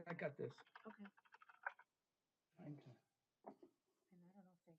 I got this. Okay. Trying to- And I don't know if they.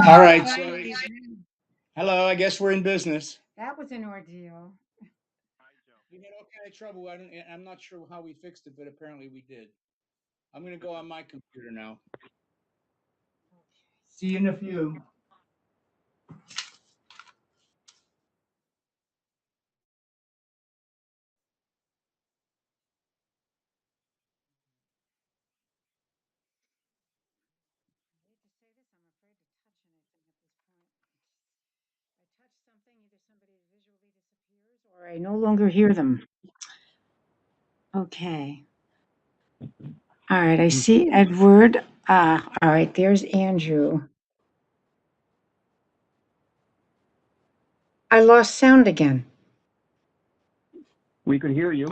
All right. So, hello. I guess we're in business. That was an ordeal. We had all kind of trouble. I'm not sure how we fixed it, but apparently we did. I'm going to go on my computer now. See you in a few. I hate to say this, I'm afraid to touch anything at this point. I touch something, either somebody visually disappears or I no longer hear them. Okay. All right, I see Edward. All right, there's Andrew. I lost sound again. We could hear you.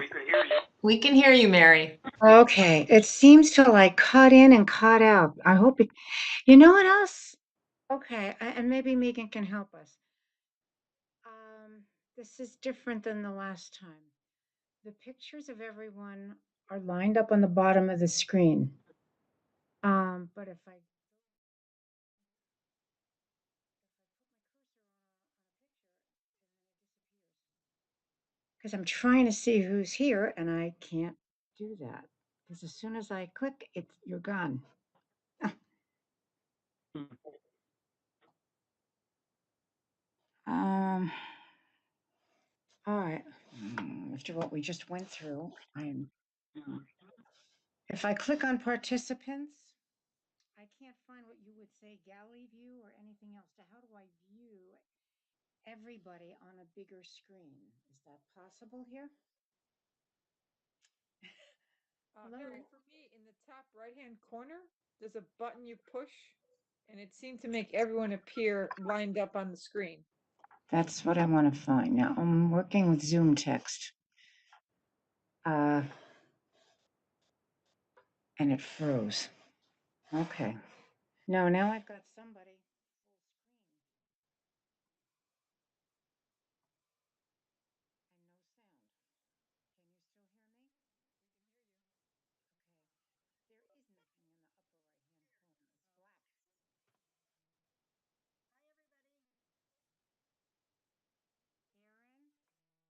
We can hear you, Mary. Okay, it seems to like cut in and cut out. I hope it, you know what else? Okay, and maybe Megan can help us. This is different than the last time. The pictures of everyone are lined up on the bottom of the screen. But if I because I'm trying to see who's here and I can't do that. Because as soon as I click, you're gone. Um, all right. After what we just went through, if I click on participants, I can't find what you would say gallery view or anything else. So how do I view everybody on a bigger screen? Is that possible here? Hello? Mary, for me, in the top right-hand corner, there's a button you push, and it seemed to make everyone appear lined up on the screen. That's what I want to find. Now I'm working with Zoom text. And it froze. Okay. No, now I've got somebody full screen and no sound. Can you still hear me? We can hear you. Okay. There is nothing in the upper right-hand corner. It's black.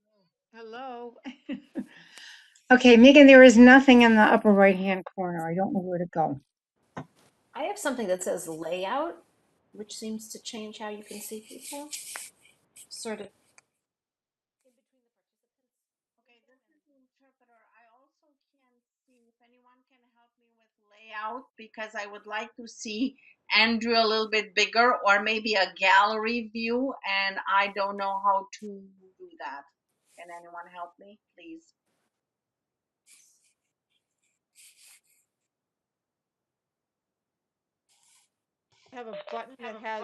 Hi, everybody. Aaron? Hello. Okay, Megan, there is nothing in the upper right-hand corner. I don't know where to go. I have something that says layout, which seems to change how you can see people. Sort of. Okay, this is the interpreter. I also can see if anyone can help me with layout because I would like to see Andrew a little bit bigger or maybe a gallery view, and I don't know how to do that. Can anyone help me, please? I have a button that has,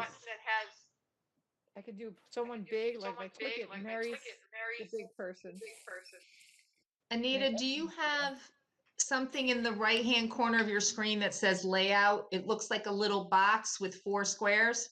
I could do someone big, like I click it, Mary's the big person. Anita, do you have something in the right-hand corner of your screen that says layout? It looks like a little box with 4 squares.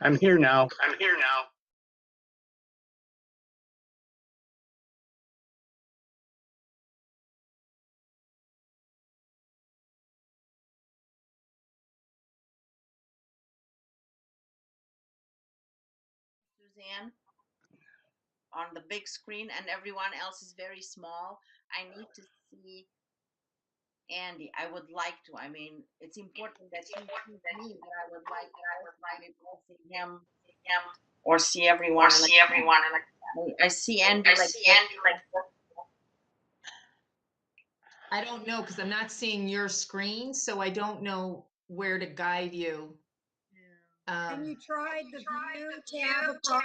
I'm here now. Suzanne, on the big screen, and everyone else is very small. I need to see Andy. I would like to. I mean, it's important that he sees me, but I would like to also maybe see him or see everyone. I see Andy like I don't know, because I'm not seeing your screen, so I don't know where to guide you. And you tried the view tab across.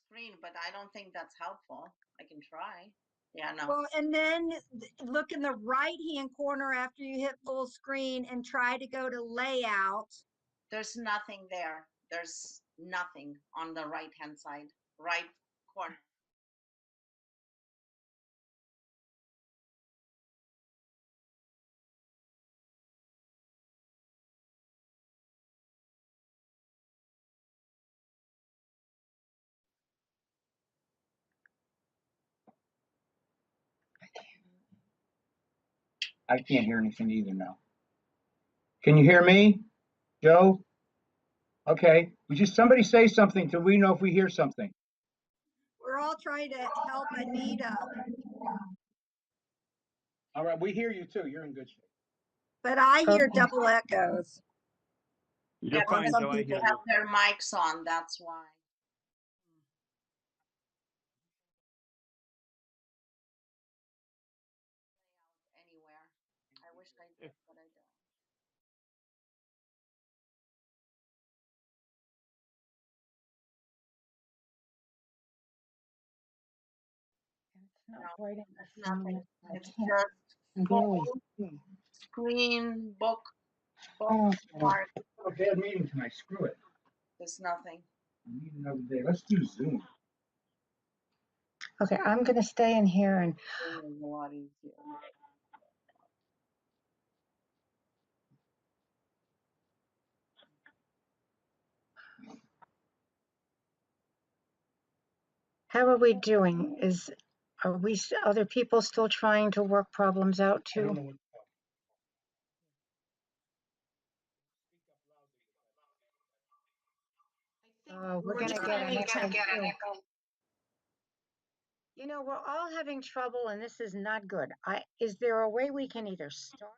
screen, but I don't think that's helpful. I can try. Yeah, no. Well, and then look in the right-hand corner after you hit full screen and try to go to layout. There's nothing there. There's nothing on the right hand side, right corner. I can't hear anything either now. Can you hear me, Joe? Okay, would you somebody say something till we know if we hear something? We're all trying to help Anita, All right, we hear you too. You're in good shape. but I hear Okay. double echoes. You're But fine, some Joe. I people hear have you. their mics on. That's why. Anywhere. I wish I did, but I don't. It's not No, quite it's nothing. I It's can't just barely full see. screen book Oh, part. a bad meeting tonight. Screw it. There's nothing. We need another day. Let's do Zoom. Okay, I'm gonna stay in here and Zoom is a lot easier. how are we doing? Are we, other people still trying to work problems out I don't too? know what. We're gonna get an echo too. You know, we're all having trouble and this is not good. Is there a way we can either start?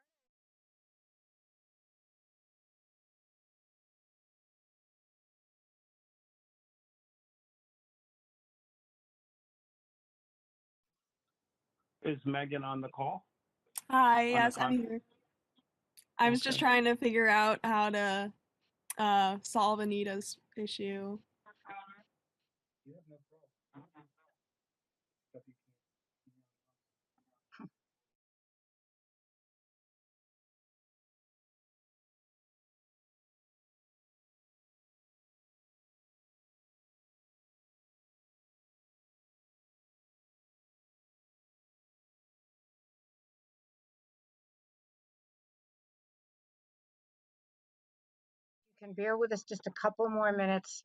Is Megan on the call? Hi, On the yes, I'm conference? here. I was just Okay. trying to figure out how to solve Anita's issue. You have no problem. Stuff you can't- You can bear with us just a couple more minutes.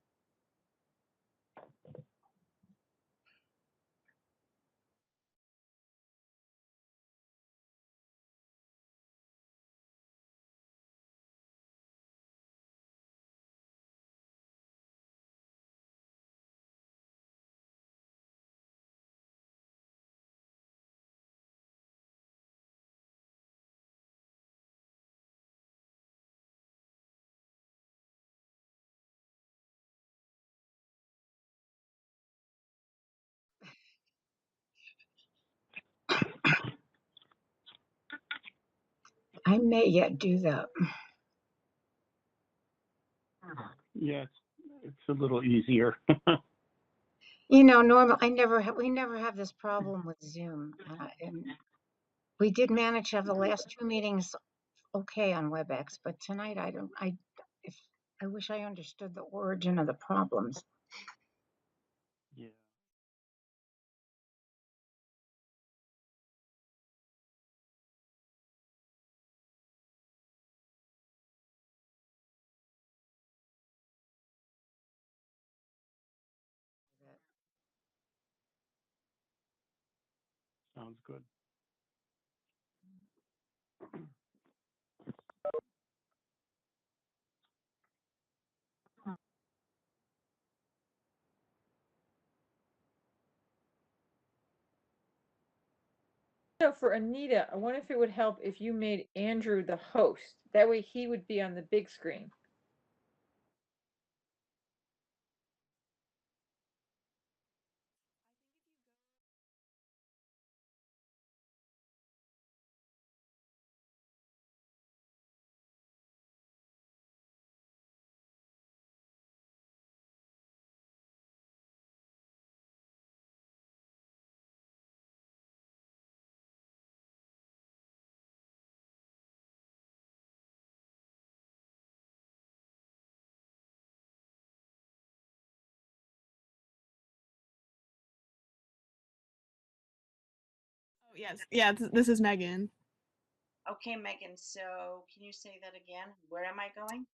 I may yet do that. Yes, it's a little easier. You know, Norma, we never have this problem with Zoom. And we did manage to have the last two meetings okay on WebEx, but tonight I wish I understood the origin of the problems. Yeah. Sounds good. So for Anita, I wonder if it would help if you made Andrew the host. That way he would be on the big screen. Oh, yes. Yeah, this is Megan. Okay, Megan, so can you say that again? Where am I going?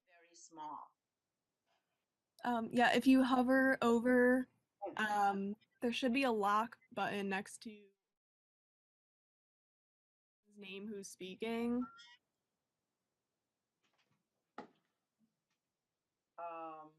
Very small. Yeah, if you hover over, there should be a lock button next to his name who's speaking. Um,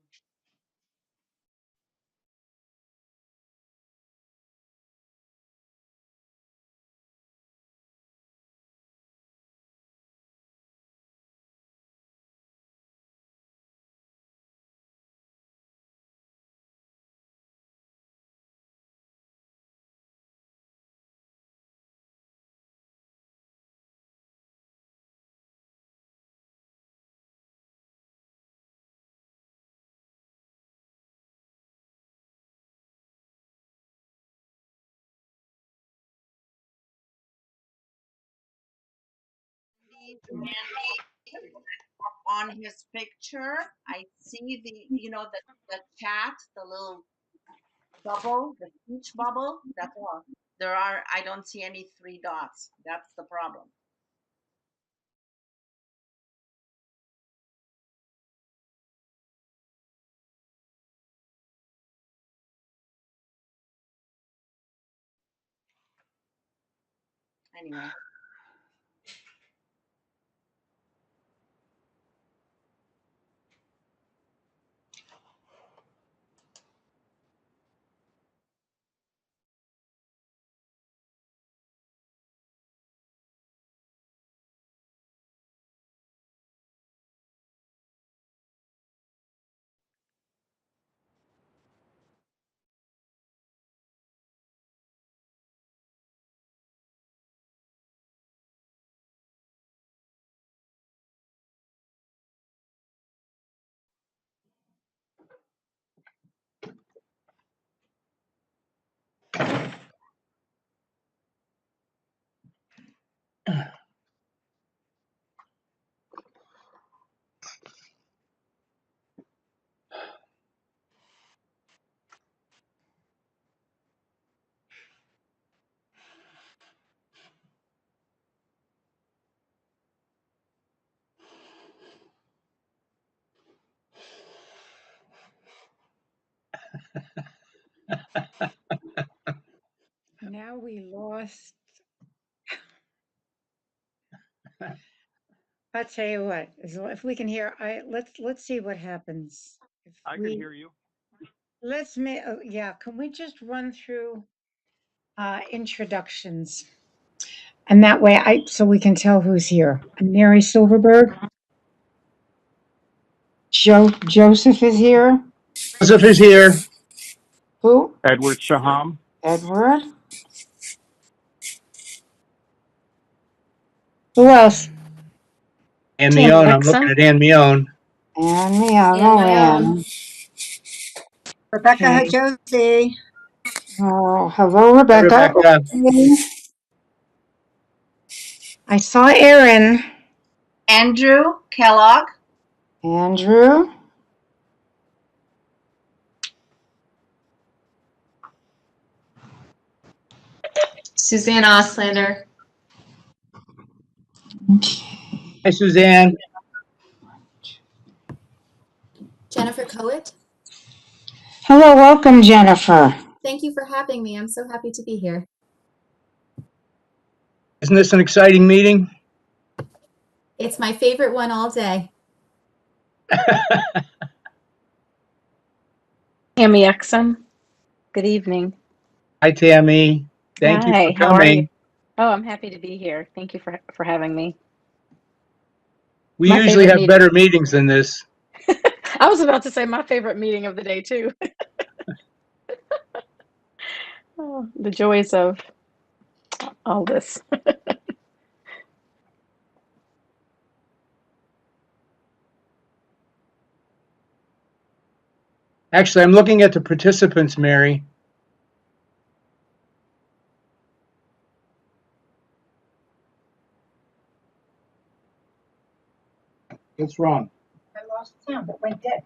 on his picture, I see the chat, the little bubble, the speech bubble. That's all. I don't see any three dots. That's the problem. Anyway. Now we lost. I'll tell you what, if we can hear, let's see what happens. If I can hear you. yeah, can we just run through introductions? And that way so we can tell who's here. Mary Silverberg. Joseph is here. Joseph is here. Who? Edward Shaham. Edward. Who else? Ann Mione. I'm looking at Ann Mione. And me, Ann. Rebecca Okay. Josie. Oh, hello, Rebecca. Rebecca. I saw Erin. Andrew Kellogg. Andrew. Suzanne Oslander. Hi, Suzanne. Jennifer Coet. Hello, welcome, Jennifer. Thank you for having me. I'm so happy to be here. Isn't this an exciting meeting? It's my favorite one all day. Tammy Exum. Good evening. Hi, Tammy. Thank you Hi, for how are you? coming. Oh, I'm happy to be here. Thank you for having me. We My usually favorite have meeting. better meetings than this. I was about to say my favorite meeting of the day too. Oh, the joys of all this. Actually, I'm looking at the participants, Mary. What's wrong? I lost sound. It went dead.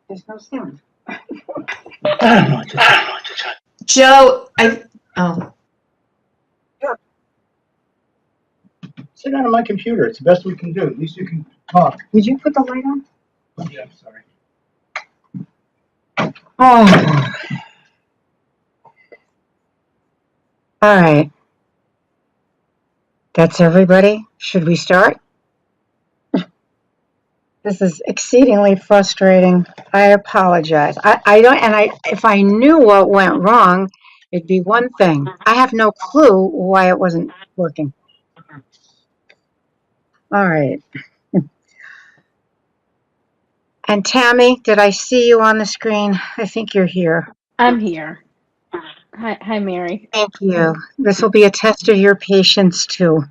There's no sound. I don't know what to tell you. Joe, Sit down on my computer. It's the best we can do. At least you can talk. Did you put the light on? Yeah, sorry. Oh. All right. That's everybody. Should we start? This is exceedingly frustrating. I apologize. If I knew what went wrong, it'd be one thing. I have no clue why it wasn't working. All right. And Tammy, did I see you on the screen? I think you're here. I'm here. Hi, Mary. Thank you. This will be a test of your patience too.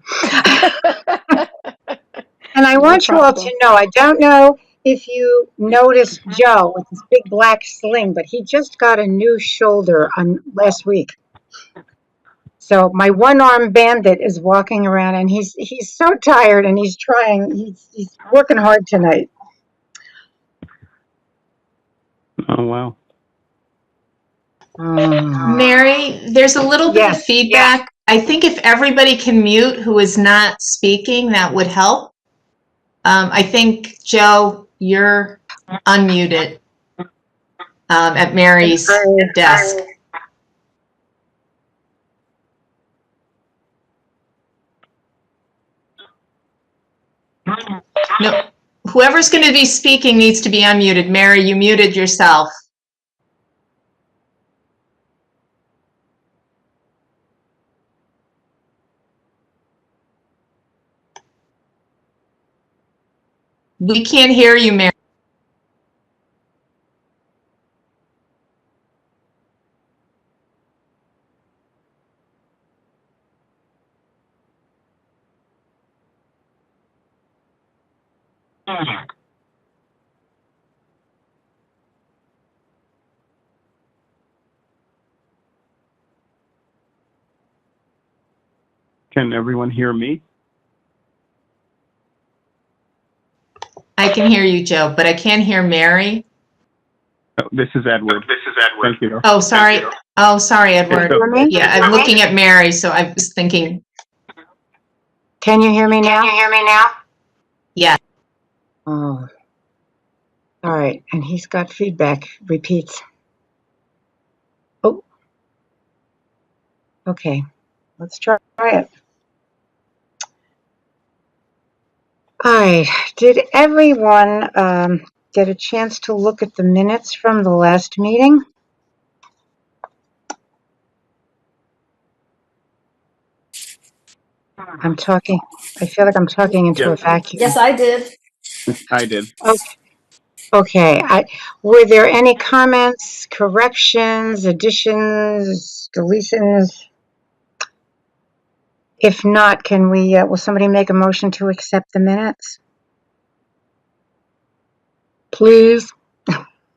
And I want you all to know, I don't know if you noticed Joe with his big black sling, but he just got a new shoulder on last week. So my one-armed bandit is walking around and he's so tired and he's working hard tonight. Oh, wow. Mary, there's a little bit of feedback. I think if everybody can mute who is not speaking, that would help. I think, Joe, you're unmuted at Mary's desk. No, whoever's going to be speaking needs to be unmuted. Mary, you muted yourself. We can't hear you, Mary. Can everyone hear me? I can hear you, Joe, but I can't hear Mary. Oh, this is Edward. Thank you. Oh, sorry. Oh, sorry, Edward. Okay. Yeah, I'm looking at Mary, so I was thinking. Can you hear me now? Yeah. Oh. All right. And he's got feedback. Repeats. Oh. Okay. Let's try it. All right. Did everyone get a chance to look at the minutes from the last meeting? I'm talking. I feel like I'm talking into a vacuum. Yes, I did. I did. Okay. Were there any comments, corrections, additions, deletions? If not, can we, will somebody make a motion to accept the minutes? Please.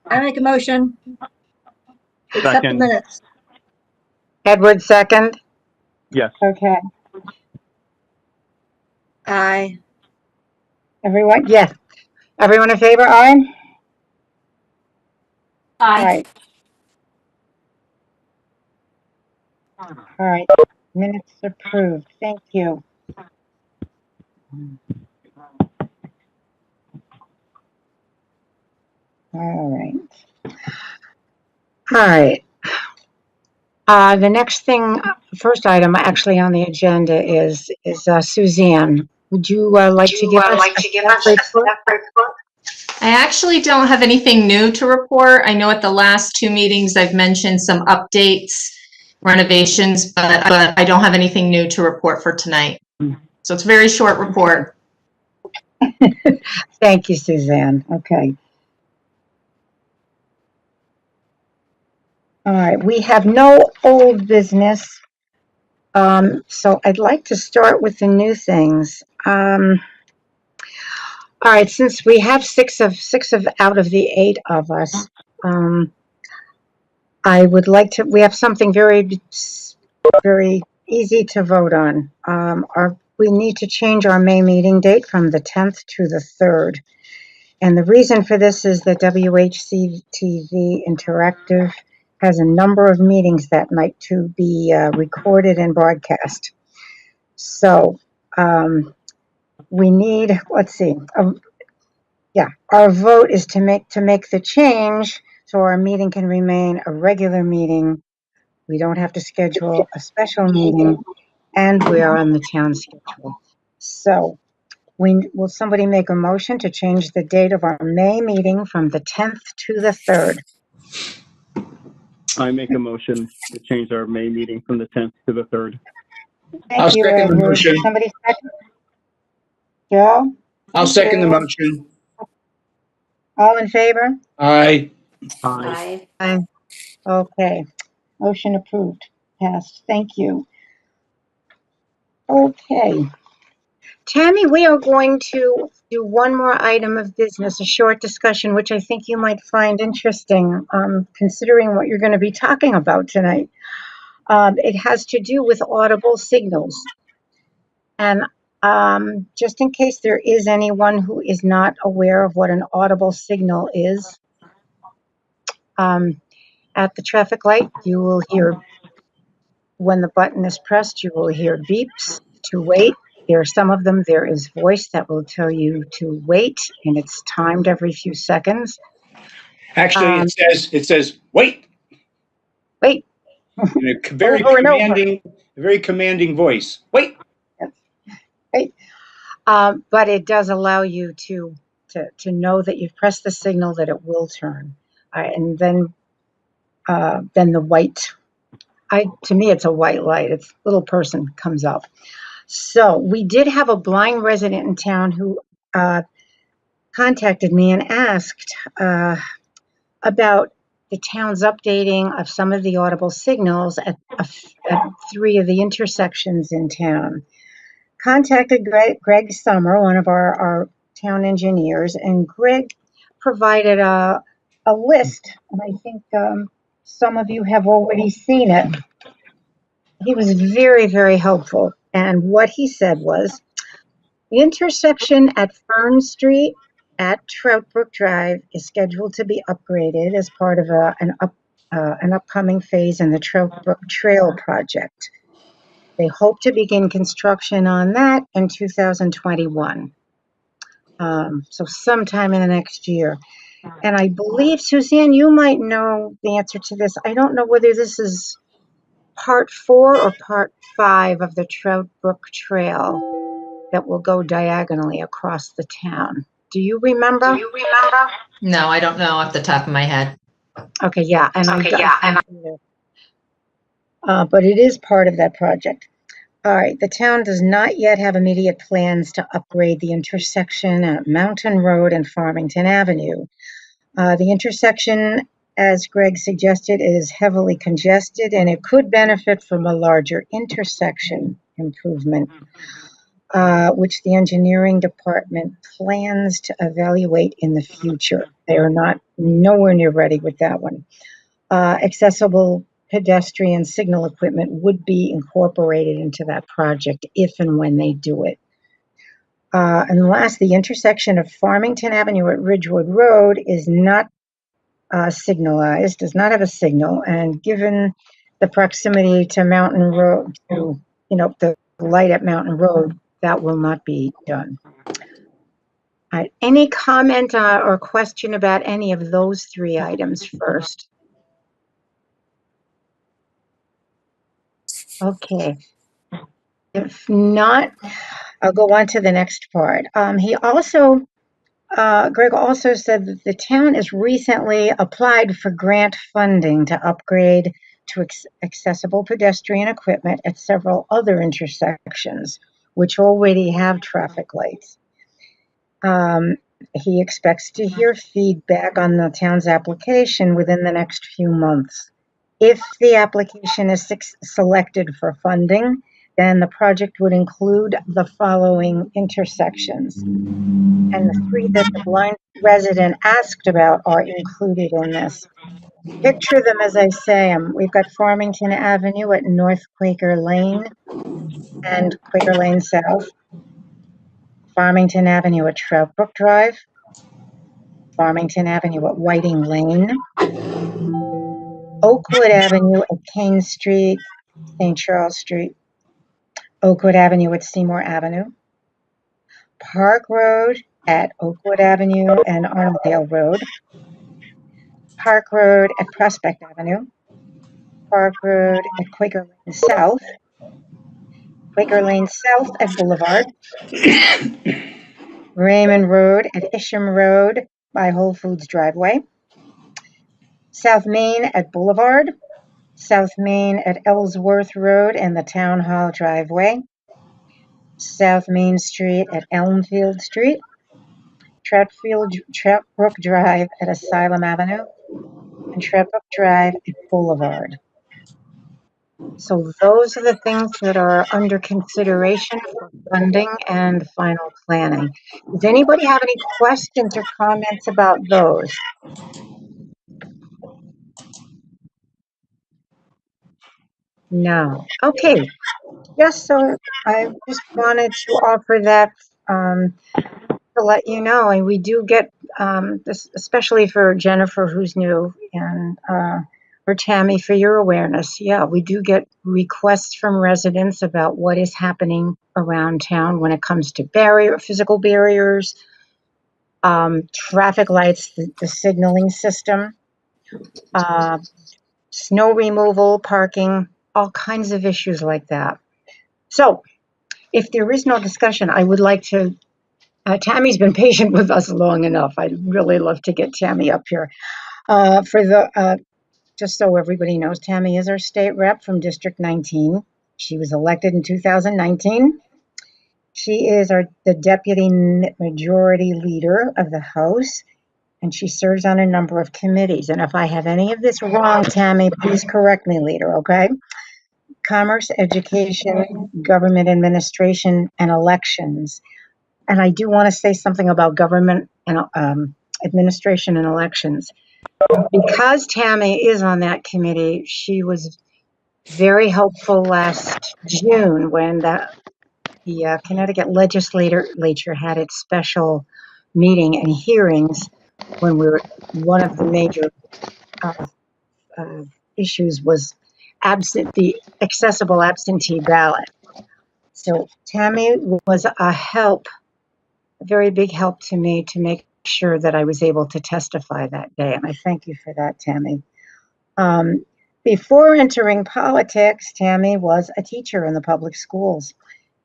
I make a motion. Accept the Second. minutes. Edward, second. Yes. Okay. Aye. Everyone? Yes. Everyone in favor? Aye? Aye. All right. Minutes approved. Thank you. All right. All right. The next thing, first item actually on the agenda is Suzanne. Would you like to give us a staff report? I actually don't have anything new to report. I know at the last two meetings I've mentioned some updates, renovations, but I don't have anything new to report for tonight. So it's a very short report. Thank you, Suzanne. Okay. All right. We have no old business. So I'd like to start with the new things. All right, since we have six of out of the 8 of us, I would like to. We have something very easy to vote on. We need to change our May meeting date from the 10th to the 3rd, and the reason for this is that WHCTV Interactive has a number of meetings that night to be recorded and broadcast. So we need. Let's see. Yeah, our vote is to make the change so our meeting can remain a regular meeting. We don't have to schedule a special meeting, and we are on the town schedule. So, will somebody make a motion to change the date of our May meeting from the 10th to the 3rd? I make a motion to change our May meeting from the 10th to the 3rd. Thank you, second the Edward. motion. Somebody second? Joe? I'll second the motion. All in favor? Aye. Aye. Aye. Okay. Motion approved. Passed. Thank you. Okay. Tammy, we are going to do one more item of business, a short discussion, which I think you might find interesting, considering what you're going to be talking about tonight. It has to do with Audible Signals. And just in case there is anyone who is not aware of what an Audible Signal is, at the traffic light, you will hear, when the button is pressed, you will hear beeps to wait. There are some of them, there is voice that will tell you to wait, and it's timed every few seconds. Actually, it says, wait. Wait. In a very commanding voice. Wait. Wait. But it does allow you to know that you've pressed the signal, that it will turn. And then the white, to me, it's a white light. It's little person comes up. So we did have a blind resident in town who contacted me and asked about the town's updating of some of the Audible Signals at 3 of the intersections in town. Contacted Greg Summer, one of our town engineers, and Greg provided a list, and I think some of you have already seen it. He was very, very helpful, and what he said was, the intersection at Fern Street at Troutbrook Drive is scheduled to be upgraded as part of an upcoming phase in the Troutbrook Trail project. They hope to begin construction on that in 2021. So sometime in the next year. And I believe, Suzanne, you might know the answer to this. I don't know whether this is part 4 or part 5 of the Troutbrook Trail that will go diagonally across the town. Do you remember? No, I don't know off the top of my head. Okay, yeah. And but it is part of that project. All right, the town does not yet have immediate plans to upgrade the intersection at Mountain Road and Farmington Avenue. The intersection, as Greg suggested, is heavily congested and it could benefit from a larger intersection improvement, which the engineering department plans to evaluate in the future. They are nowhere near ready with that one. Accessible pedestrian signal equipment would be incorporated into that project if and when they do it. And last, the intersection of Farmington Avenue at Ridgewood Road is not signalized, does not have a signal, and given the proximity to Mountain Road, to the light at Mountain Road, that will not be done. Any comment or question about any of those three items first? Okay. If not, I'll go on to the next part. Greg also said that the town has recently applied for grant funding to upgrade to accessible pedestrian equipment at several other intersections, which already have traffic lights. He expects to hear feedback on the town's application within the next few months. If the application is selected for funding, then the project would include the following intersections. And the three that the blind resident asked about are included in this. Picture them as I say them. We've got Farmington Avenue at North Quaker Lane and Quaker Lane South. Farmington Avenue at Troutbrook Drive. Farmington Avenue at Whiting Lane. Oakwood Avenue at Kane Street, St. Charles Street. Oakwood Avenue at Seymour Avenue. Park Road at Oakwood Avenue and Arnoldale Road. Park Road at Prospect Avenue. Park Road at Quaker Lane South. Quaker Lane South at Boulevard. Raymond Road at Isham Road by Whole Foods Driveway. South Main at Boulevard. South Main at Ellsworth Road and the Town Hall Driveway. South Main Street at Elmfield Street. Troutbrook Drive at Asylum Avenue. And Troutbrook Drive at Boulevard. So those are the things that are under consideration for funding and final planning. Does anybody have any questions or comments about those? No. Okay. So I just wanted to offer that to let you know, and we do get this, especially for Jennifer, who's new, and or Tammy, for your awareness. Yeah, we do get requests from residents about what is happening around town when it comes to physical barriers, traffic lights, the signaling system, snow removal, parking, all kinds of issues like that. So if there is no discussion, I would like to, Tammy's been patient with us long enough. I'd really love to get Tammy up here. Just so everybody knows, Tammy is our state rep from District 19. She was elected in 2019. She is the deputy majority leader of the House, and she serves on a number of committees. And if I have any of this wrong, Tammy, please correct me later, okay? Commerce, Education, Government Administration, and Elections. And I do want to say something about government and administration and elections. Because Tammy is on that committee, she was very helpful last June when the Connecticut legislature had its special meeting and hearings when one of the major issues was the accessible absentee ballot. So Tammy was a very big help to me to make sure that I was able to testify that day. And I thank you for that, Tammy. Before entering politics, Tammy was a teacher in the public schools.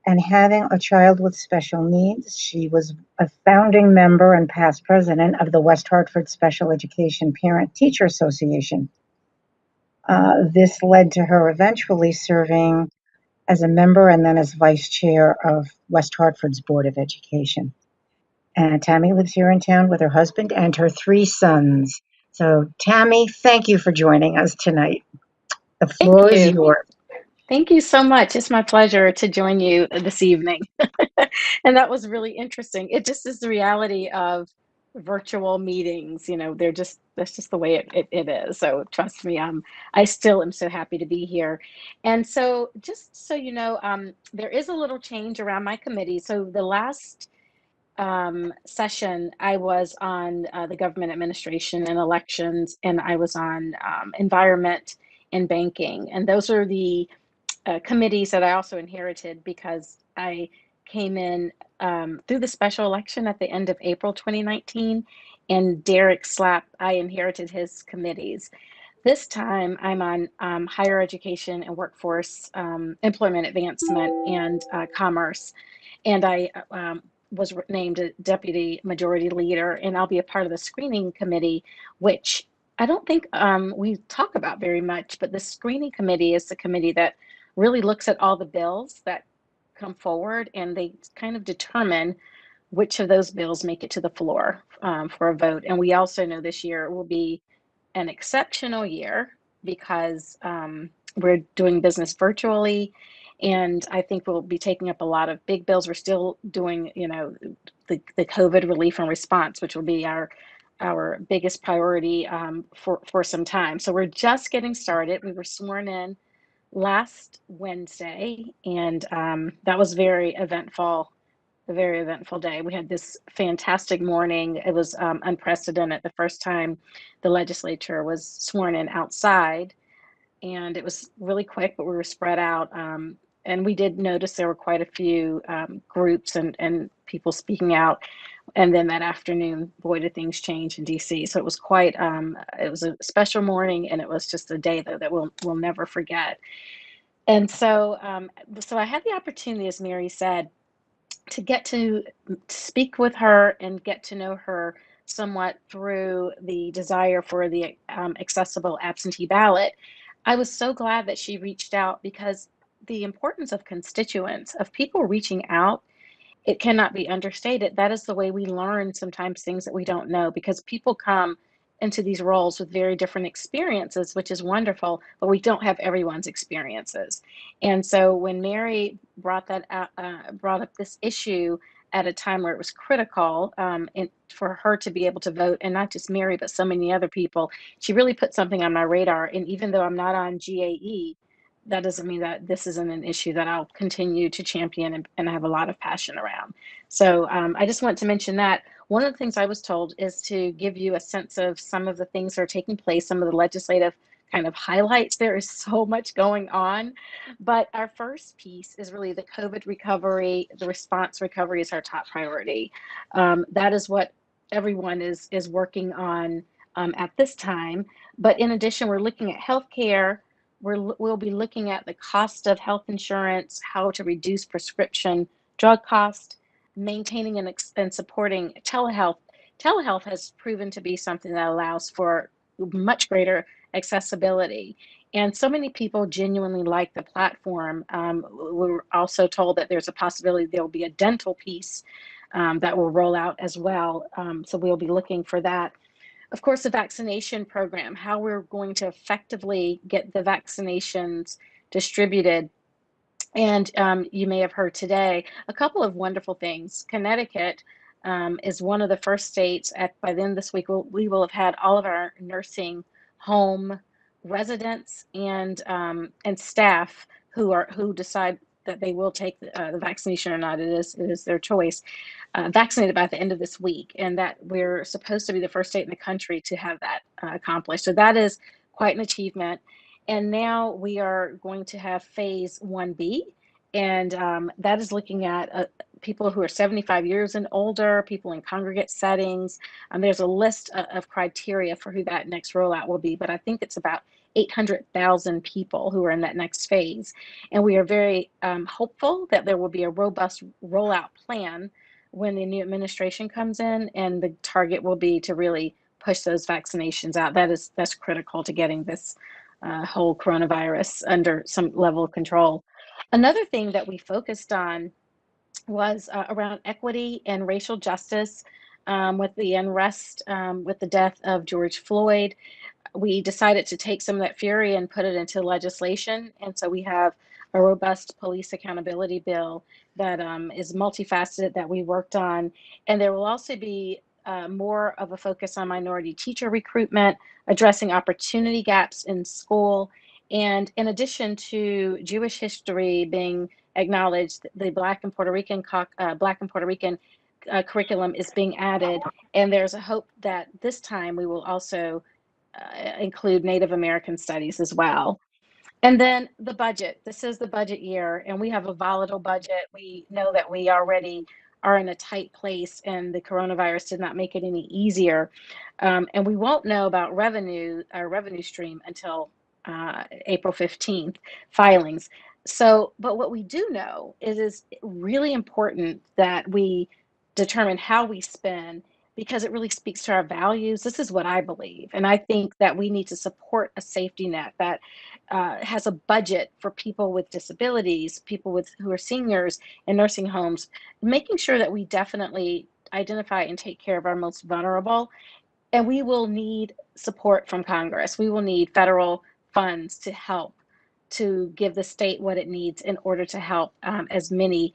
And having a child with special needs, she was a founding member and past president of the West Hartford Special Education Parent Teacher Association. This led to her eventually serving as a member and then as vice chair of West Hartford's Board of Education. And Tammy lives here in town with her husband and her 3 sons. So, Tammy, thank you for joining us tonight. The floor is yours. Thank you so much. It's my pleasure to join you this evening. And that was really interesting. It just is the reality of virtual meetings. You know, that's just the way it is. So trust me, I still am so happy to be here. And so just so you know, there is a little change around my committee. So the last session, I was on the government administration and elections, and I was on environment and banking. And those are the committees that I also inherited because I came in through the special election at the end of April 2019, and Derek Slapp, I inherited his committees. This time I'm on higher education and workforce, employment advancement, and commerce. And I was named a deputy majority leader, and I'll be a part of the screening committee, which I don't think we talk about very much, but the screening committee is the committee that really looks at all the bills that come forward, and they kind of determine which of those bills make it to the floor for a vote. And we also know this year will be an exceptional year because we're doing business virtually, and I think we'll be taking up a lot of big bills. We're still doing, you know, the COVID relief and response, which will be our biggest priority for some time. So we're just getting started. We were sworn in last Wednesday, and that was very eventful. A very eventful day. We had this fantastic morning. It was unprecedented. The first time the legislature was sworn in outside, and it was really quick, but we were spread out. And we did notice there were quite a few groups and people speaking out. And then that afternoon, boy, did things change in DC. So it was quite, it was a special morning, and it was just a day that we'll never forget. And so, so I had the opportunity, as Mary said, to get to speak with her and get to know her somewhat through the desire for the accessible absentee ballot. I was so glad that she reached out because the importance of constituents, of people reaching out, it cannot be understated. That is the way we learn sometimes things that we don't know, because people come into these roles with very different experiences, which is wonderful, but we don't have everyone's experiences. And so when Mary brought that out, brought up this issue at a time where it was critical for her to be able to vote, and not just Mary, but so many other people, she really put something on my radar. And even though I'm not on GAE, that doesn't mean that this isn't an issue that I'll continue to champion and have a lot of passion around. So I just want to mention that. One of the things I was told is to give you a sense of some of the things that are taking place, some of the legislative kind of highlights. There is so much going on, but our first piece is really the COVID recovery. The response recovery is our top priority. That is what everyone is working on at this time. But in addition, we're looking at healthcare. We'll be looking at the cost of health insurance, how to reduce prescription drug cost, maintaining and supporting telehealth. Telehealth has proven to be something that allows for much greater accessibility. And so many people genuinely like the platform. We were also told that there's a possibility there will be a dental piece that will roll out as well. So we'll be looking for that. Of course, the vaccination program, how we're going to effectively get the vaccinations distributed. And you may have heard today a couple of wonderful things. Connecticut is one of the first states by the end of this week, we will have had all of our nursing home residents and staff who decide that they will take the vaccination or not. It is their choice. Vaccinated by the end of this week, and that we're supposed to be the first state in the country to have that accomplished. So that is quite an achievement. And now we are going to have phase 1B, and that is looking at people who are 75 years and older, people in congregate settings. There's a list of criteria for who that next rollout will be, but I think it's about 800,000 people who are in that next phase. And we are very hopeful that there will be a robust rollout plan when the new administration comes in, and the target will be to really push those vaccinations out. That's critical to getting this whole coronavirus under some level of control. Another thing that we focused on was around equity and racial justice with the unrest with the death of George Floyd. We decided to take some of that fury and put it into legislation. And so we have a robust police accountability bill that is multifaceted that we worked on. And there will also be more of a focus on minority teacher recruitment, addressing opportunity gaps in school. And in addition to Jewish history being acknowledged, the Black and Puerto Rican curriculum is being added. And there's a hope that this time we will also include Native American studies as well. And then the budget. This is the budget year, and we have a volatile budget. We know that we already are in a tight place, and the coronavirus did not make it any easier. And we won't know about our revenue stream until April 15th filings. So, but what we do know is it's really important that we determine how we spend because it really speaks to our values. This is what I believe. And I think that we need to support a safety net that has a budget for people with disabilities, who are seniors in nursing homes, making sure that we definitely identify and take care of our most vulnerable. And we will need support from Congress. We will need federal funds to help to give the state what it needs in order to help as many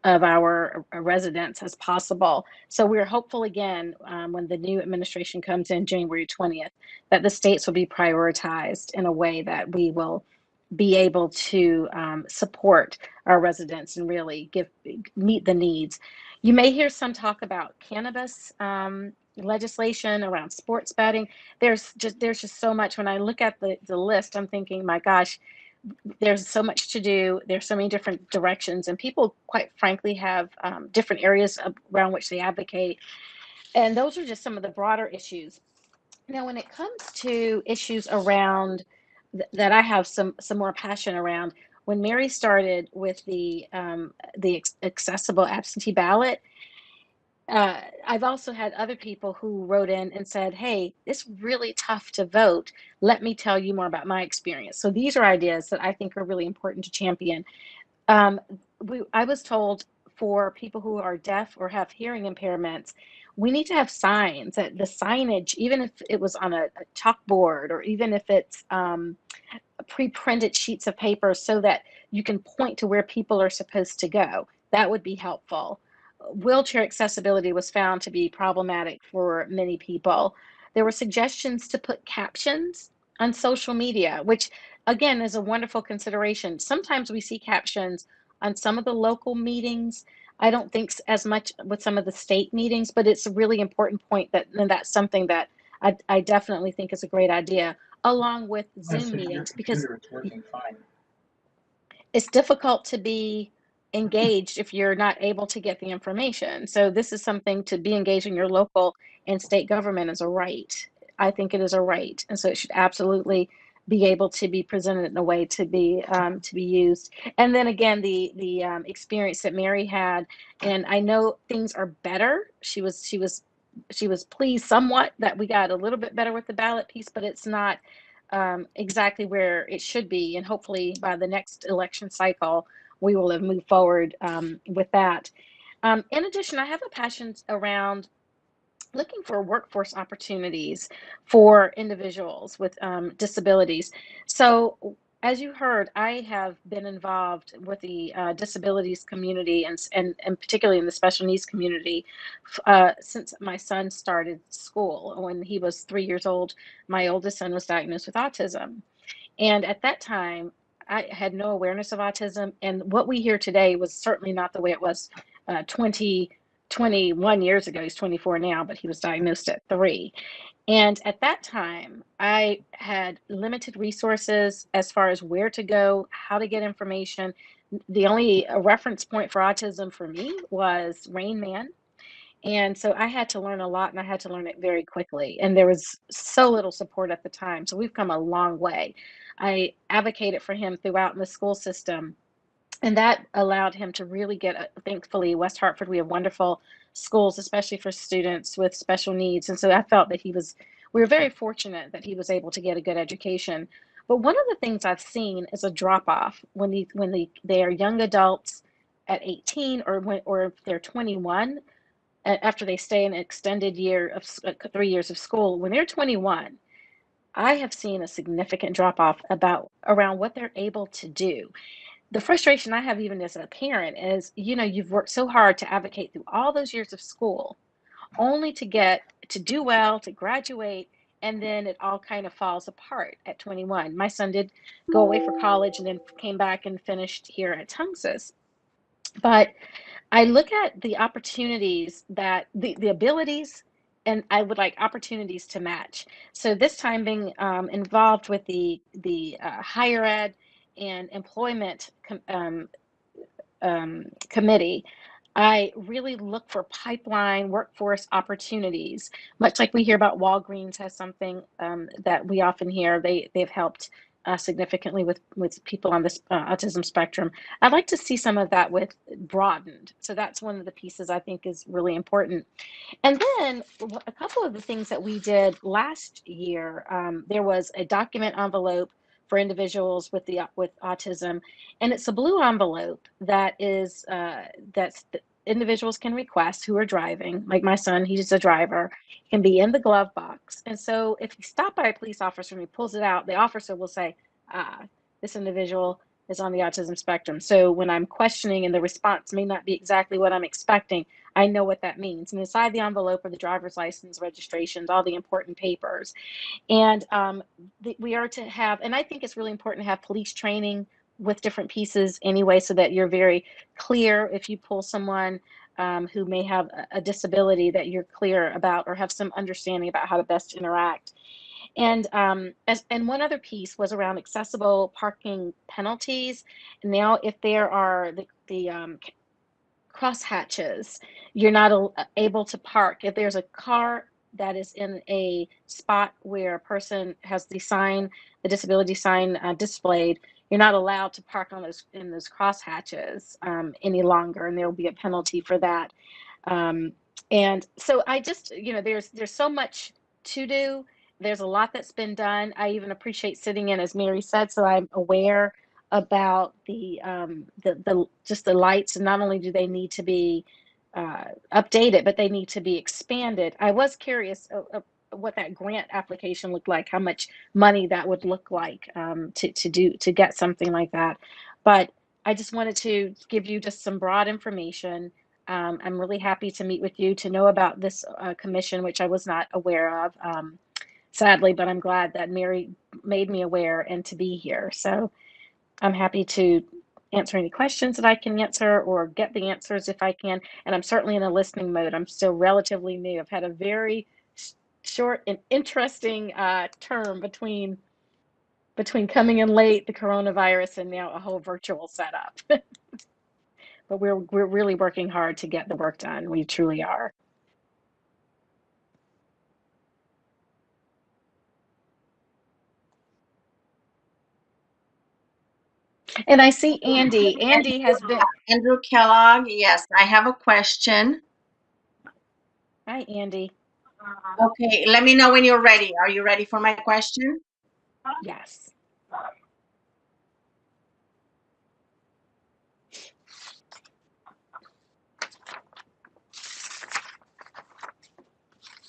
of our residents as possible. So we're hopeful again when the new administration comes in January 20th that the states will be prioritized in a way that we will be able to support our residents and really meet the needs. You may hear some talk about cannabis legislation around sports betting. There's just so much. When I look at the list, I'm thinking, my gosh, there's so much to do. There's so many different directions, and people, quite frankly, have different areas around which they advocate. And those are just some of the broader issues. Now, when it comes to issues around that I have some more passion around, when Mary started with the accessible absentee ballot, I've also had other people who wrote in and said, "Hey, it's really tough to vote. Let me tell you more about my experience." So these are ideas that I think are really important to champion. Um, I was told for people who are deaf or have hearing impairments, we need to have signs that the signage, even if it was on a chalkboard or even if it's pre-printed sheets of paper so that you can point to where people are supposed to go. That would be helpful. Wheelchair accessibility was found to be problematic for many people. There were suggestions to put captions on social media, which again is a wonderful consideration. Sometimes we see captions on some of the local meetings. I don't think as much with some of the state meetings, but it's a really important point and that's something that I definitely think is a great idea, along with Zoom meetings, because It's working fine. it's difficult to be engaged if you're not able to get the information. So this is something to be engaged in your local and state government is a right. I think it is a right, and so it should absolutely be able to be presented in a way to be used. And then again, the experience that Mary had, and I know things are better. She was pleased somewhat that we got a little bit better with the ballot piece, but it's not exactly where it should be. And hopefully by the next election cycle, we will have moved forward with that. In addition, I have a passion around looking for workforce opportunities for individuals with disabilities. So, as you heard, I have been involved with the disabilities community and particularly in the special needs community since my son started school. When he was 3 years old, my oldest son was diagnosed with autism. And at that time, I had no awareness of autism. And what we hear today was certainly not the way it was 21 years ago. He's 24 now, but he was diagnosed at 3. And at that time, I had limited resources as far as where to go, how to get information. The only reference point for autism for me was Rain Man. And so I had to learn a lot and I had to learn it very quickly. And there was so little support at the time. So we've come a long way. I advocated for him throughout in the school system. And that allowed him to really get, thankfully, West Hartford, we have wonderful schools, especially for students with special needs. And so I felt that we were very fortunate that he was able to get a good education. But one of the things I've seen is a drop off when they are young adults at 18, or if they're 21, after they stay an extended year of 3 years of school. When they're 21, I have seen a significant drop off around what they're able to do. The frustration I have, even as a parent, is, you've worked so hard to advocate through all those years of school, only to do well, to graduate, and then it all kind of falls apart at 21. My son did go away for college and then came back and finished here at Tungsis. But I look at the opportunities, that the abilities, and I would like opportunities to match. So this time, being involved with the higher ed and employment committee, I really look for pipeline workforce opportunities, much like we hear about Walgreens has something that we often hear. They've helped significantly with people on this autism spectrum. I'd like to see some of that with broadened. So that's one of the pieces I think is really important. And then a couple of the things that we did last year, there was a document envelope for individuals with autism, and it's a blue envelope that individuals can request who are driving. Like my son, he's a driver, can be in the glove box. And so if you stop by a police officer and he pulls it out, the officer will say, this individual is on the autism spectrum. So when I'm questioning and the response may not be exactly what I'm expecting, I know what that means. And inside the envelope are the driver's license, registrations, all the important papers. And we are to have, and I think it's really important to have police training with different pieces anyway, so that you're very clear if you pull someone who may have a disability, that you're clear about or have some understanding about how to best interact. And and one other piece was around accessible parking penalties. Now, if there are the crosshatches, you're not able to park. If there's a car that is in a spot where a person has the disability sign displayed, you're not allowed to park in those crosshatches any longer, and there will be a penalty for that. And so I just, there's so much to do. There's a lot that's been done. I even appreciate sitting in, as Mary said, so I'm aware about the just the lights. And not only do they need to be updated, but they need to be expanded. I was curious what that grant application looked like, how much money that would look like to get something like that. But I just wanted to give you just some broad information. I'm really happy to meet with you, to know about this commission, which I was not aware of, sadly, but I'm glad that Mary made me aware, and to be here. So I'm happy to answer any questions that I can answer, or get the answers if I can. And I'm certainly in a listening mode. I'm still relatively new. I've had a very short and interesting term between coming in late, the coronavirus, and now a whole virtual setup. But we're really working hard to get the work done. We truly are. And I see Andy. Andy has been. Andrew Kellogg, yes, I have a question. Hi, Andy. Okay, let me know when you're ready. Are you ready for my question? Yes.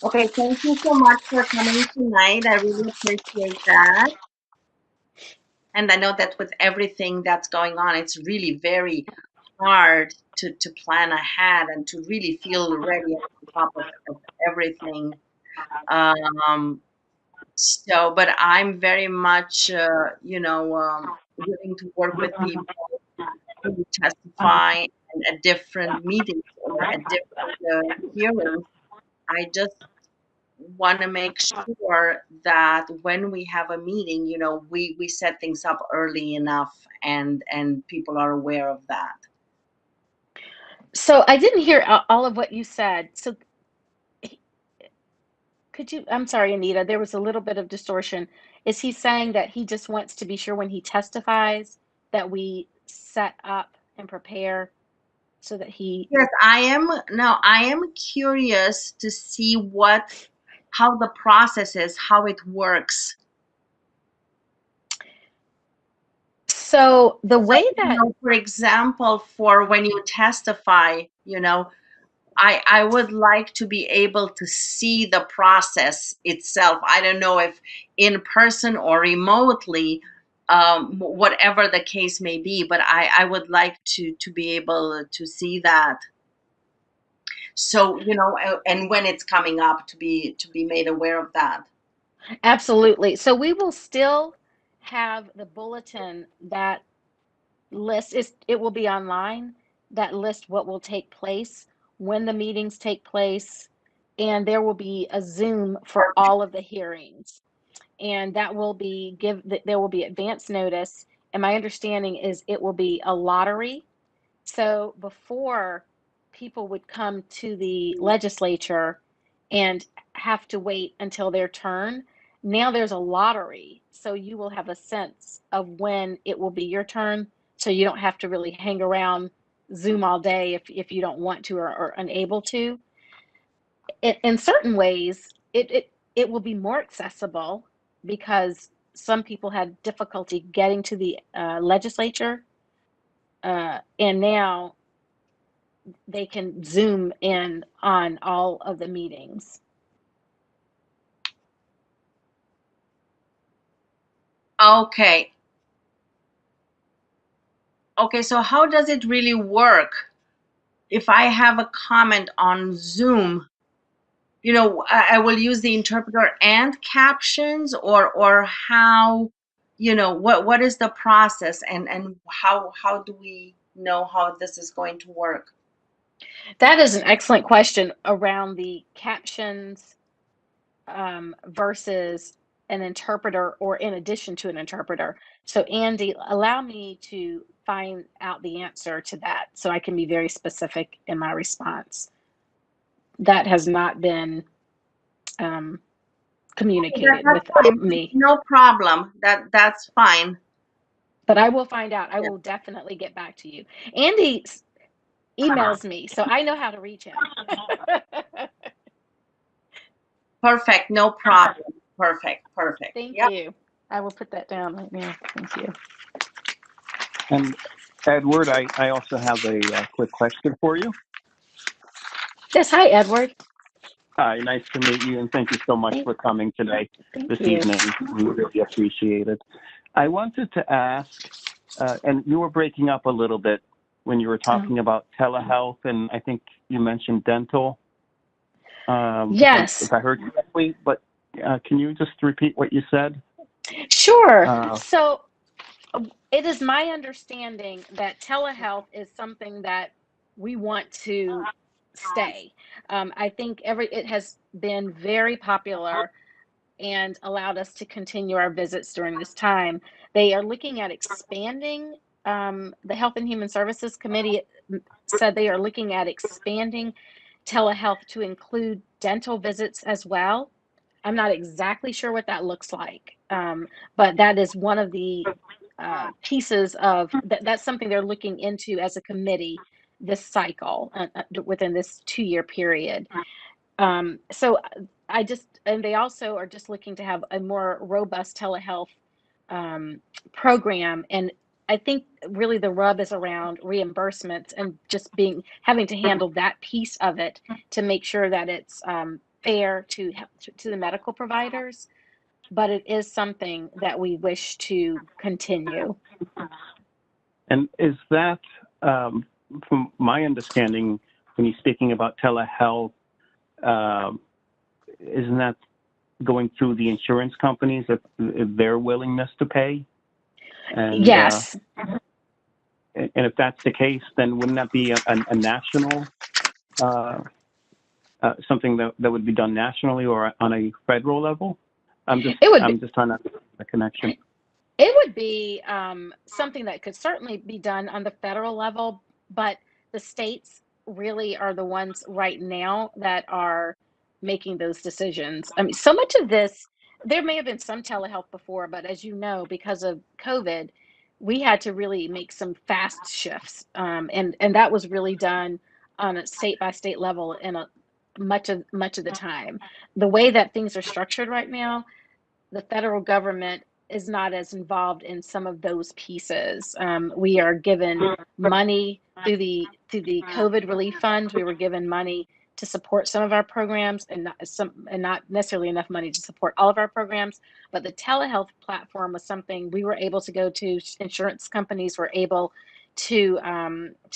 Okay, thank you so much for coming tonight. I really appreciate that. And I know that with everything that's going on, it's really very hard to plan ahead and to really feel ready at the top of everything. So, but I'm very much, willing to work with people who testify at different meetings or at different hearings. I just want to make sure that when we have a meeting, we set things up early enough, and people are aware of that. So I didn't hear all of what you said. So I'm sorry, Anita, there was a little bit of distortion. Is he saying that he just wants to be sure when he testifies that we set up and prepare so that he... Yes, I am curious to see how the process is, how it works. So the way that for example, for when you testify, I would like to be able to see the process itself. I don't know if in person or remotely, whatever the case may be, but I would like to be able to see that. So, and when it's coming up, to be made aware of that. absolutely. So we will still have the bulletin that it will be online, that list what will take place, when the meetings take place, and there will be a Zoom for all of the hearings. And that will be there will be advance notice. And my understanding is it will be a lottery. So before, people would come to the legislature and have to wait until their turn. Now there's a lottery, so you will have a sense of when it will be your turn. So you don't have to really hang around Zoom all day if you don't want to or unable to. In certain ways, it will be more accessible because some people had difficulty getting to the legislature, and now they can Zoom in on all of the meetings. Okay. Okay, so how does it really work? If I have a comment on Zoom, I will use the interpreter and captions, or how, what is the process, and how do we know how this is going to work? That is an excellent question around the captions versus an interpreter or in addition to an interpreter. So Andy, allow me to find out the answer to that so I can be very specific in my response. That has not been communicated with me. No problem. That's fine. But I will find out. I will definitely get back to you. Andy emails me, so I know how to reach him. Perfect. No problem. Perfect. Thank Yep. you. I will put that down right now. Thank you. And Edward, I also have a quick question for you. Yes, hi, Edward. Hi, nice to meet you, and thank you so much for coming today, this evening. We really appreciate it. I wanted to ask, and you were breaking up a little bit when you were talking about telehealth, and I think you mentioned dental. Yes. If I heard correctly, but can you just repeat what you said? Sure. So it is my understanding that telehealth is something that we want to stay. I think it has been very popular and allowed us to continue our visits during this time. They are looking at expanding. The Health and Human Services Committee said they are looking at expanding telehealth to include dental visits as well. I'm not exactly sure what that looks like, but that is one of the pieces of that's something they're looking into as a committee this cycle within this 2-year period. So and they also are just looking to have a more robust telehealth program. And I think really the rub is around reimbursements and just having to handle that piece of it to make sure that it's fair to the medical providers. But it is something that we wish to continue. And is that, from my understanding, when you're speaking about telehealth, isn't that going through the insurance companies, if their willingness to pay? And, yes. And if that's the case, then wouldn't that be a national, something that would be done nationally or on a federal level? I'm just trying to make a connection. It would be something that could certainly be done on the federal level, but the states really are the ones right now that are making those decisions. I mean, so much of this, there may have been some telehealth before, but as you know, because of COVID, we had to really make some fast shifts, and that was really done on a state by state level in much of the time. The way that things are structured right now, the federal government is not as involved in some of those pieces. We are given money through the COVID relief funds. We were given money to support some of our programs, and not necessarily enough money to support all of our programs. But the telehealth platform was something we were able to go to. Insurance companies were able to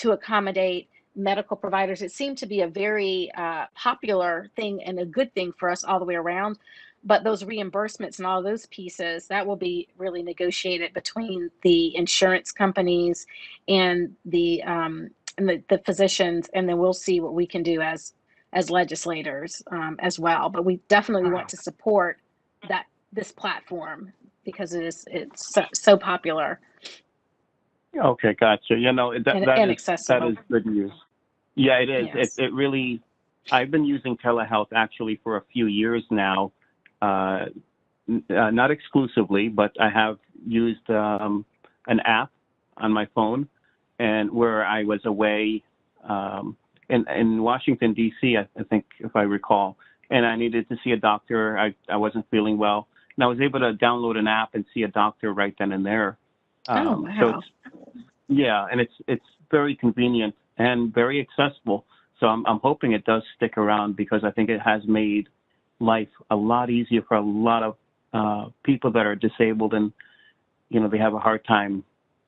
accommodate medical providers. It seemed to be a very popular thing and a good thing for us all the way around. But those reimbursements and all those pieces, that will be really negotiated between the insurance companies and the physicians, and then we'll see what we can do as legislators as well. But we definitely want to support this platform because it's so popular. Okay, gotcha. You know, and that accessible. is good news. Yeah, it is. Yes. It really, I've been using telehealth actually for a few years now, not exclusively, but I have used an app on my phone, and where I was away in Washington, D.C., I think, if I recall, and I needed to see a doctor. I wasn't feeling well, and I was able to download an app and see a doctor right then and there. Oh, wow. So yeah, and it's very convenient and very accessible. So I'm hoping it does stick around, because I think it has made life a lot easier for a lot of people that are disabled, and they have a hard time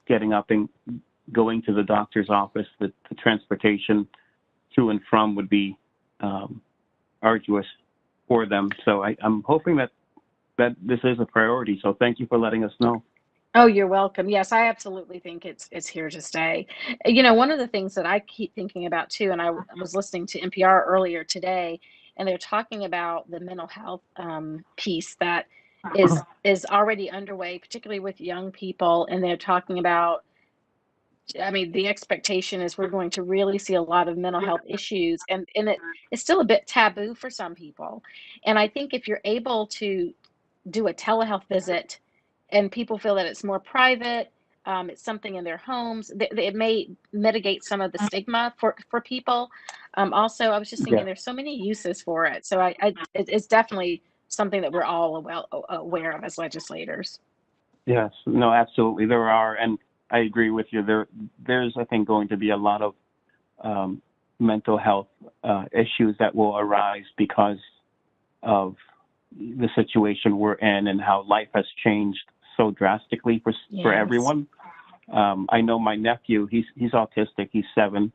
getting up and going to the doctor's office. The transportation to and from would be arduous for them. So I'm hoping that this is a priority. So thank you for letting us know. Oh, you're welcome. Yes, I absolutely think it's here to stay. One of the things that I keep thinking about too, and I was listening to NPR earlier today, and they're talking about the mental health piece that is already underway, particularly with young people, and they're talking about, I mean, the expectation is we're going to really see a lot of mental health issues, and it's still a bit taboo for some people. And I think if you're able to do a telehealth visit and people feel that it's more private, it's something in their homes, it may mitigate some of the stigma for people. Also, I was just thinking, there's so many uses for it. So it's definitely something that we're all well aware of as legislators. Yes, no, absolutely. There are, and I agree with you. There's, I think, going to be a lot of mental health issues that will arise because of the situation we're in and how life has changed so drastically for everyone. I know my nephew, he's autistic. He's 7.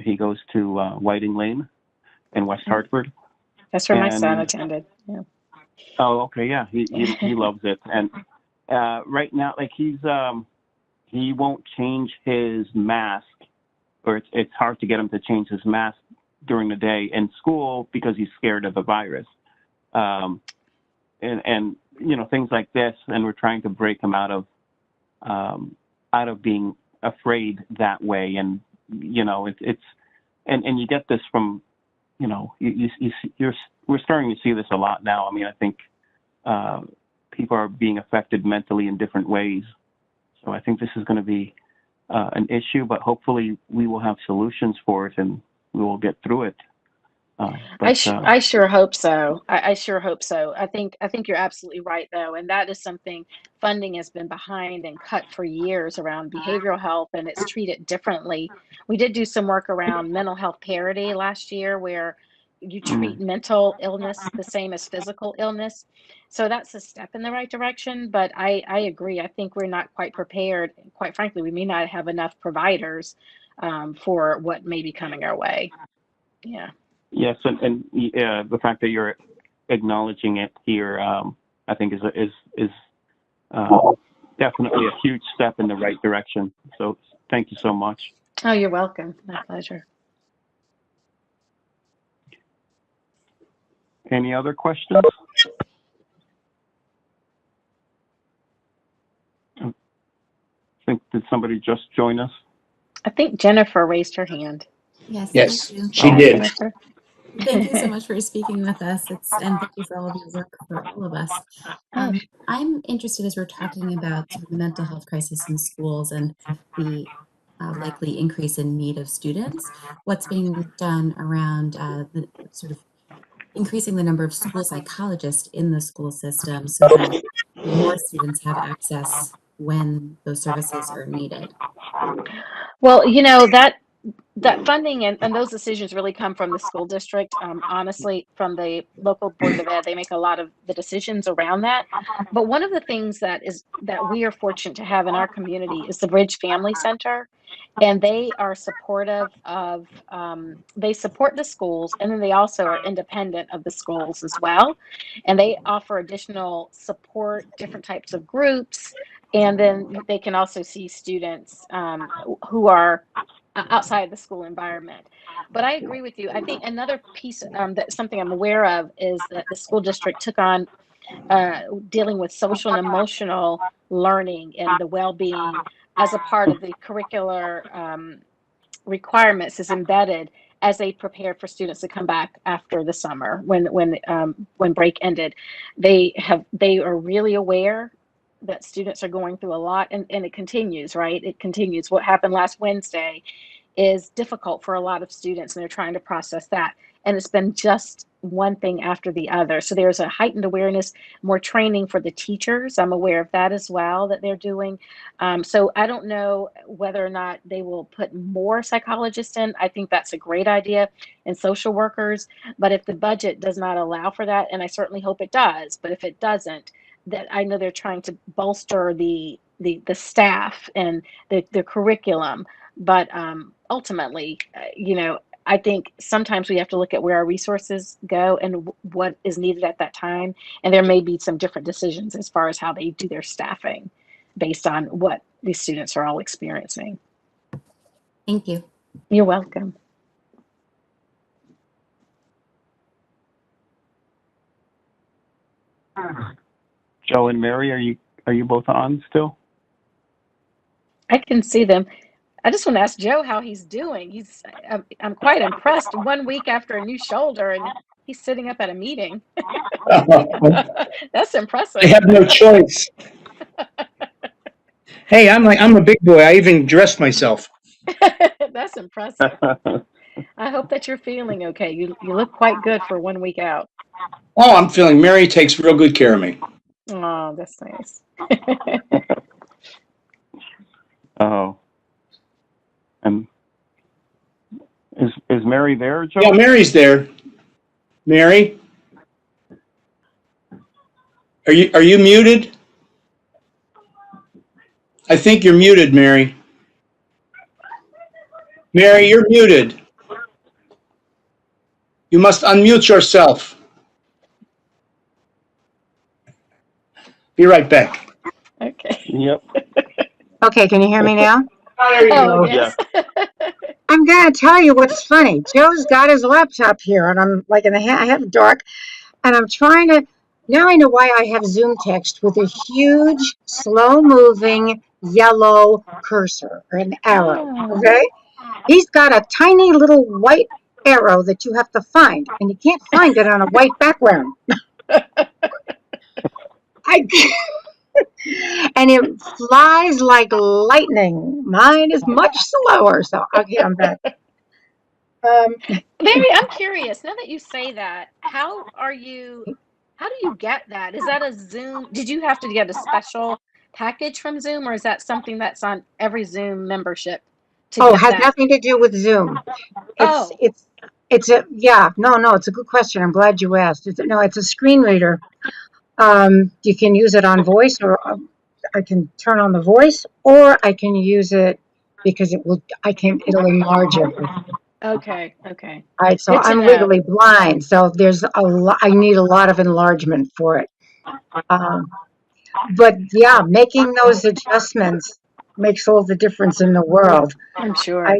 He goes to Whiting Lane in West Hartford. That's where my son attended. Yeah. Oh, okay. Yeah. He loves it. And right now, like he won't change his mask, or it's hard to get him to change his mask during the day in school because he's scared of the virus. And things like this, and we're trying to break him out of being afraid that way. And it's and you get this from we're starting to see this a lot now. I mean, I think people are being affected mentally in different ways. So I think this is going to be an issue, but hopefully we will have solutions for it and we will get through it. I sure hope so. I sure hope so. I think you're absolutely right, though, and that is something funding has been behind and cut for years around behavioral health, and it's treated differently. We did do some work around mental health parity last year, where you treat mental illness the same as physical illness. So that's a step in the right direction. But I agree. I think we're not quite prepared. Quite frankly, we may not have enough providers for what may be coming our way. Yeah. Yes, and the fact that you're acknowledging it here, I think is definitely a huge step in the right direction. So thank you so much. Oh, you're welcome. My pleasure. Any other questions? I think, did somebody just join us? I think Jennifer raised her hand. Yes, she did. Jennifer. Thank you so much for speaking with us. And thank you for all of your work for all of us. I'm interested, as we're talking about sort of the mental health crisis in schools and the likely increase in need of students, what's being done around the sort of increasing the number of school psychologists in the school system so that your students have access when those services are needed? Well, that funding and those decisions really come from the school district. Honestly, from the local board of ed, they make a lot of the decisions around that. But one of the things that we are fortunate to have in our community is the Bridge Family Center, and they are supportive of. They support the schools, and then they also are independent of the schools as well, and they offer additional support, different types of groups, and then they can also see students who are outside the school environment. But I agree with you. I think another piece that something I'm aware of is that the school district took on dealing with social and emotional learning and the well-being as a part of the curricular requirements is embedded as they prepare for students to come back after the summer when break ended. They are really aware that students are going through a lot, and it continues, right? It continues. What happened last Wednesday is difficult for a lot of students, and they're trying to process that. And it's been just one thing after the other. So there's a heightened awareness, more training for the teachers. I'm aware of that as well that they're doing. So I don't know whether or not they will put more psychologists in. I think that's a great idea, and social workers. But if the budget does not allow for that, and I certainly hope it does, but if it doesn't, that I know they're trying to bolster the staff and the curriculum. But ultimately, I think sometimes we have to look at where our resources go and what is needed at that time. And there may be some different decisions as far as how they do their staffing based on what these students are all experiencing. Thank you. You're welcome. Joe and Mary, are you both on still? I can see them. I just want to ask Joe how he's doing. I'm quite impressed. 1 week after a new shoulder, and he's sitting up at a meeting. That's impressive. I have no choice. Hey, I'm a big boy. I even dressed myself. That's impressive. I hope that you're feeling okay. You look quite good for 1 week out. Oh, I'm feeling. Mary takes real good care of me. Oh, that's nice. Oh. And is Mary there, Joe? Yeah, Mary's there. Mary, are you muted? I think you're muted, Mary. Mary, you're muted. You must unmute yourself. Be right back. Okay. Yep. Okay, can you hear me now? There you Oh, go. yes. I'm gonna tell you what's funny. Joe's got his laptop here, and I'm like I have dark, and I'm trying to. Now I know why I have Zoom text with a huge, slow-moving yellow cursor or an arrow. Oh. Okay, he's got a tiny little white arrow that you have to find, and you can't find it on a white background. And it flies like lightning. Mine is much slower. So okay, I'm back. Mary, I'm curious. Now that you say that, how do you get that? Is that a Zoom? Did you have to get a special package from Zoom, or is that something that's on every Zoom membership to Oh, get has that? nothing to do with Zoom. Oh. It's a it's a good question. I'm glad you asked. It's a screen reader. You can use it on voice, or I can turn on the voice, or I can use it because it'll enlarge everything. Okay. All right, so Good to I'm know. legally blind, so I need a lot of enlargement for it. But yeah, making those adjustments makes all the difference in the world. I'm sure. I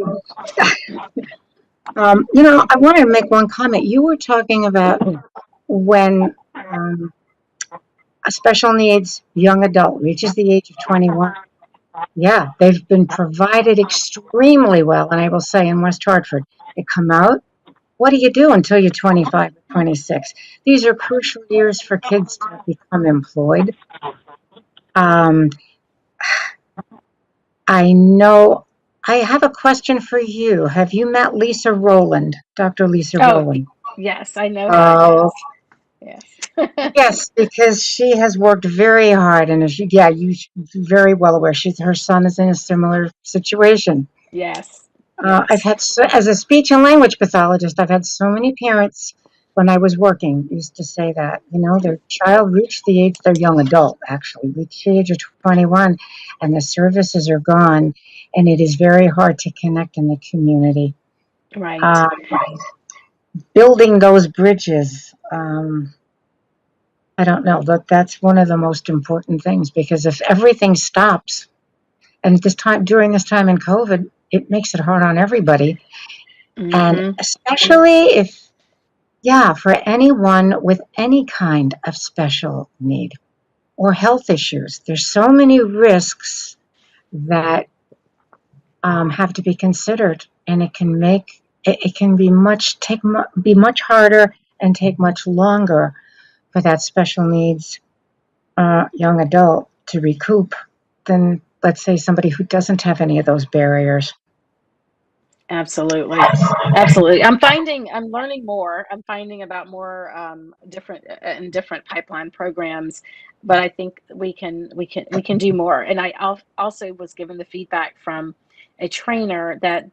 want to make one comment. You were talking about when a special needs young adult reaches the age of 21. Yeah, they've been provided extremely well. And I will say in West Hartford, they come out. What do you do until you're 25 or 26? These are crucial years for kids to become employed. I know. I have a question for you. Have you met Lisa Rowland, Dr. Lisa Rowland? Yes, I know her. Yes. Yes, because she has worked very hard, and as you, yeah, you very well aware. Her son is in a similar situation. Yes. I've had, as a speech and language pathologist, I've had so many parents when I was working used to say that, their child reached the age, their young adult actually reached the age of 21, and the services are gone, and it is very hard to connect in the community. Right. Building those bridges. I don't know, but that's one of the most important things, because if everything stops, and during this time in COVID, it makes it hard on everybody. And especially for anyone with any kind of special need or health issues, there's so many risks that have to be considered, and it can be much harder and take much longer for that special needs young adult to recoup than, let's say, somebody who doesn't have any of those barriers. Absolutely. Absolutely. I'm learning more. I'm finding about more different pipeline programs, but I think we can do more. And I also was given the feedback from a trainer that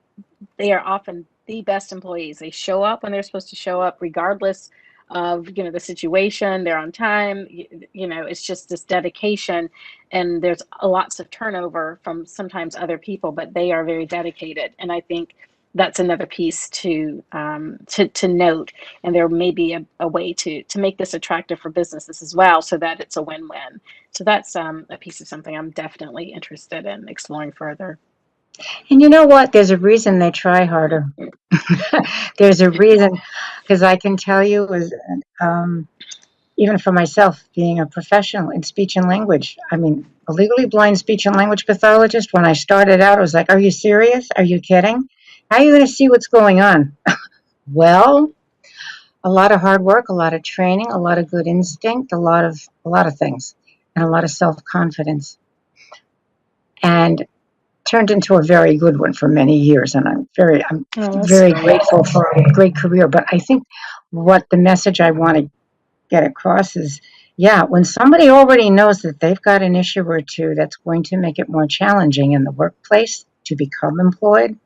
they are often the best employees. They show up when they're supposed to show up, regardless of the situation. They're on time. It's just this dedication, and there's lots of turnover from sometimes other people, but they are very dedicated. And I think that's another piece to note. And there may be a way to make this attractive for businesses as well, so that it's a win-win. So that's a piece of something I'm definitely interested in exploring further. And you know what? There's a reason they try harder. There's a reason, because I can tell you, even for myself, being a professional in speech and language, I mean, a legally blind speech and language pathologist, when I started out, I was like, are you serious? Are you kidding? How are you going to see what's going on? Well, a lot of hard work, a lot of training, a lot of good instinct, a lot of things, and a lot of self-confidence. And turned into a very good one for many years, and I'm very grateful for a great career. But I think what the message I want to get across is, when somebody already knows that they've got an issue or two that's going to make it more challenging in the workplace to become employed,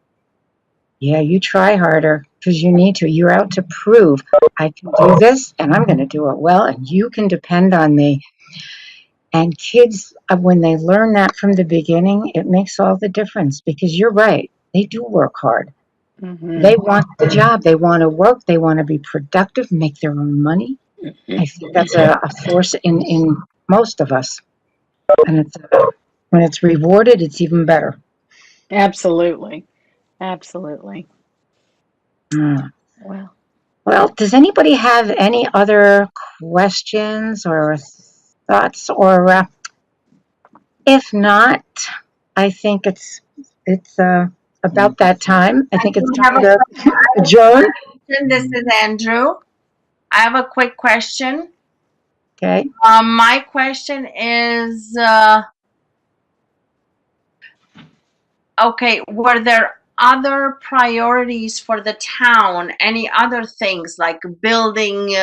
you try harder, because you need to. You're out to prove, I can do this, and I'm going to do it well, and you can depend on me. And kids, when they learn that from the beginning, it makes all the difference, because you're right. They do work hard. They want the job. They want to work. They want to be productive, make their own money. I think that's a force in most of us. And when it's rewarded, it's even better. Absolutely. Absolutely. Well, does anybody have any other questions or thoughts? Or if not, I think it's about that time. I think it's time to adjourn. This is Andrew. I have a quick question. Okay. My question is, okay, were there other priorities for the town? Any other things like building,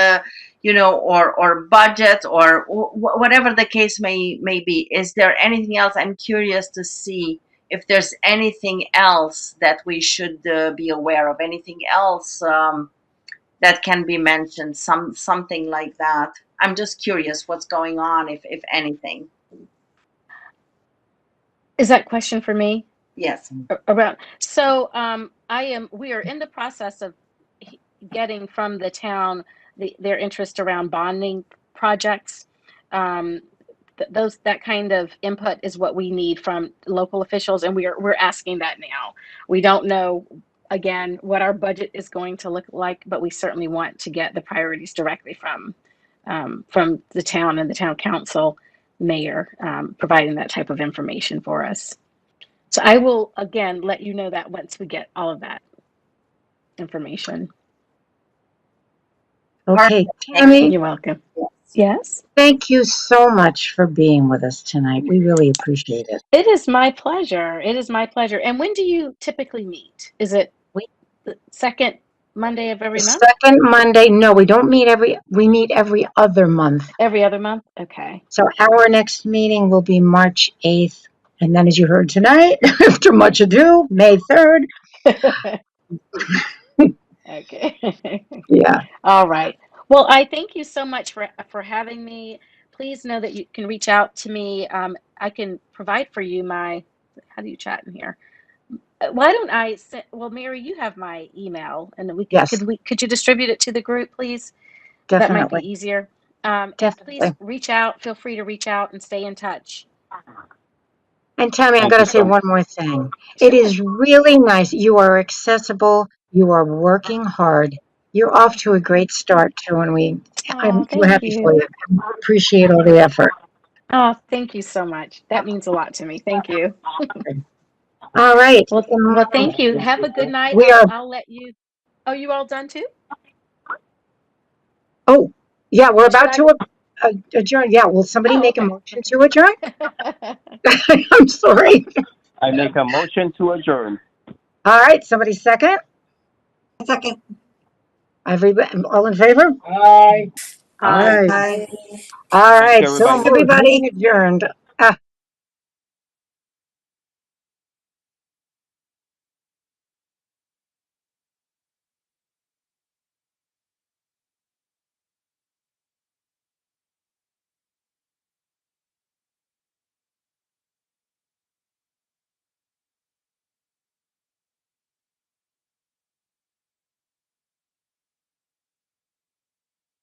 or budget, or whatever the case may be? Is there anything else? I'm curious to see if there's anything else that we should be aware of. Anything else that can be mentioned? Something like that. I'm just curious what's going on, if anything. Is that question for me? Yes. So we are in the process of getting from the town their interest around bonding projects. That kind of input is what we need from local officials, and we're asking that now. We don't know, again, what our budget is going to look like, but we certainly want to get the priorities directly from the town and the town council, mayor, providing that type of information for us. So I will, again, let you know that once we get all of that information. Okay, Tammy. You're welcome. Yes. Thank you so much for being with us tonight. We really appreciate it. It is my pleasure. It is my pleasure. And when do you typically meet? Is it the second Monday of every The month? second Monday, no, we meet every other month. Every other month? Okay. So our next meeting will be March 8th. And then as you heard tonight, after much ado, May 3rd. Okay. Yeah. All right. Well, I thank you so much for having me. Please know that you can reach out to me. I can provide for you how do you chat in here? Why don't I send, well, Mary, you have my email, and Yes, could you distribute it to the group, please? That might be definitely. easier. And please Definitely. reach out. Feel free to reach out and stay in touch. And Tammy, I'm Thank going you to say so much. one more thing. It Sure. is really nice. You are accessible. You are working hard. You're off to a great start too, and I'm Oh, so thank happy for you. you. Appreciate all the effort. Oh, thank you so much. That means a lot to me. Thank you. All right. Well, thank you. Have a good night. We are, I'll let you. Oh, you all done too? oh, yeah, we're Should about I? to adjourn. Yeah, will somebody Oh, make a okay. motion Okay. to adjourn? I'm sorry. I make a motion to adjourn. All right, somebody second? Second. Everybody, all in favor? Aye. All Hi. right. Bye. All Thank right, you, so everybody. everybody adjourned.